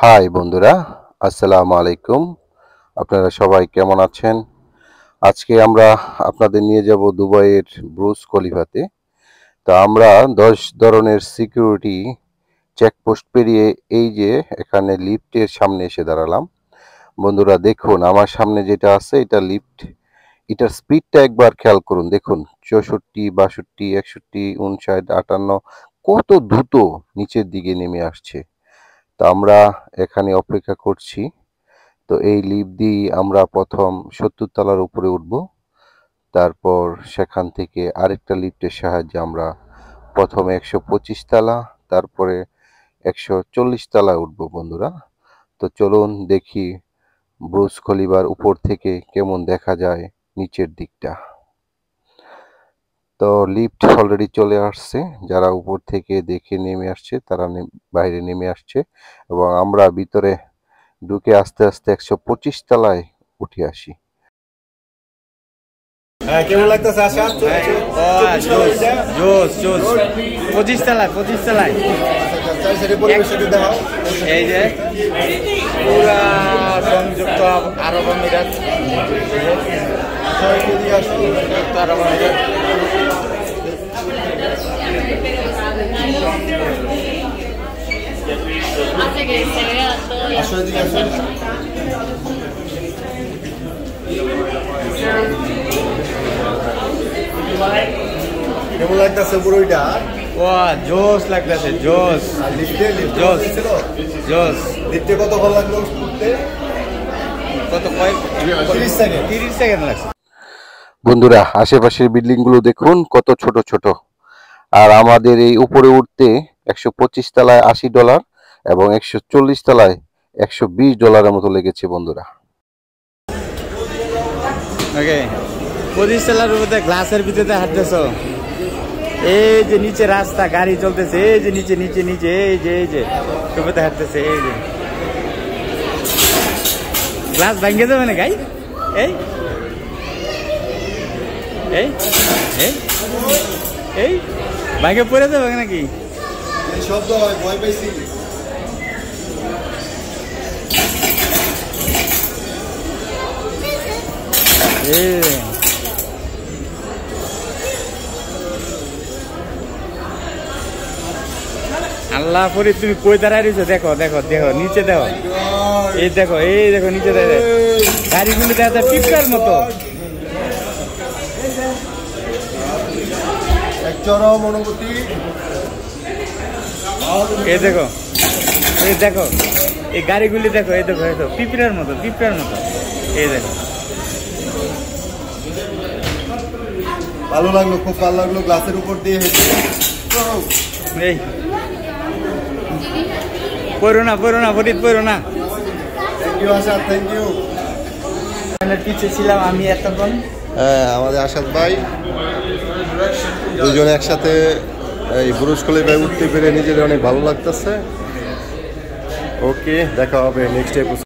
High বন্ধুরা, আসসালামু আলাইকুম। আপনারা সবাই কেমন আছেন? আজকে আমরা আপনাদের নিয়ে যাব দুবাইয়ের ব্রুজ খলিফাতে। তো আমরা ১০ ধরনের সিকিউরিটি চেকপোস্ট পেরিয়ে এই যে এখানে লিফটের সামনে এসে দাঁড়ালাম। বন্ধুরা দেখুন আমার সামনে যেটা আছে এটা লিফট। এটার স্পিডটা একবার খেয়াল করুন। দেখুন ৬৪, ৬২, ৬১, ৫৯, ৫৮ কত দ্রুত নিচের দিকে নেমে আসছে। তো আমরা এখানে অপেক্ষা করছি। তো এই লিফট দিয়েই আমরা প্রথম ৭০ তলার উপরে উঠব। তারপর সেখান থেকে আরেকটা লিফটের সাহায্যে আমরা প্রথমে ১২৫ তলা, তারপরে ১৪০ তলায় উঠব বন্ধুরা। তো চলুন দেখি ব্রুজ খলিফার উপর থেকে কেমন দেখা যায় নিচের দিকটা। তো লিফট অলরেডি চলে আসছে। যারা উপর থেকে দেখে নেমে আসছে তারা বাইরে নেমে আসছে এবং আমরা ভিতরে ঢুকে আস্তে আস্তে ১২৫ তলায় উঠে আসি। হ্যাঁ, কেমন লাগতেছে আসাদ? জোস জোস ২৫ তলায় ২৫ তলায় পরিবেশটা দেখাও। এই যে পুরা সংযুক্ত আরব আমিরাত, সংযুক্ত আরব আমিরাত। আসো এদিকে আসো। কেমন লাগতেছে পুরোটা? ওয়া জোস লাগতেছে, জোস আর লিফটে জোস ছিল জোস। লিফটে কত ভালো লাগলো উঠতে? কত কয়েক 30 সেকেন্ড। 30 সেকেন্ড লাগছে। বন্ধুরা আশেপাশের বিল্ডিংগুলো দেখুন কত ছোট ছোট। আর আমাদের এই উপরে উঠতে ১২৫ তলায় $৮০ এবং ১৪০ তলায় $১২০ মতো লেগেছে বন্ধুরা। ওকে ২৫ তলার উপরে গ্লাসের ভিতরে হাঁটতেছো। এই যে নিচে রাস্তা, গাড়ি চলতেছে, এই যে নিচে নিচে নিচে, এই যে উপরে হাঁটতেছে। এই যে গ্লাস ভাঙে যাবে না গাই, এই এই এই এই ভাঙে পড়ে যাবে নাকি? এই শব্দ হয়, ভয় পাইছি। আল্লাহ পরি তুমি কই দাঁড়ায় রয়েছো? দেখো দেখো দেখো নিচে দেখো, এই দেখো নিচে দেখো গাড়িগুলো দেখা যায় পিপকার মতো। এক চরম অনুভূতি। এই দেখো এই গাড়িগুলি দেখো, এই দেখো পিঁপড়ার মতো এই দেখো। ভালো লাগলো, খুব ভালো লাগলো গ্লাসের উপর দিয়ে হেঁটে। এই পড়ো না ফরিদ, পড়ো না। Thank you Asad, thank you. পিছিয়ে ছিলাম আমি এতক্ষণ। হ্যাঁ, আমাদের আসাদ ভাই দুজনে একসাথে এই ব্রুজ খলিফায় উঠতে পেরে নিজেদের অনেক ভালো লাগতেছে। ওকে, দেখা হবে নেক্সট এপিসোড।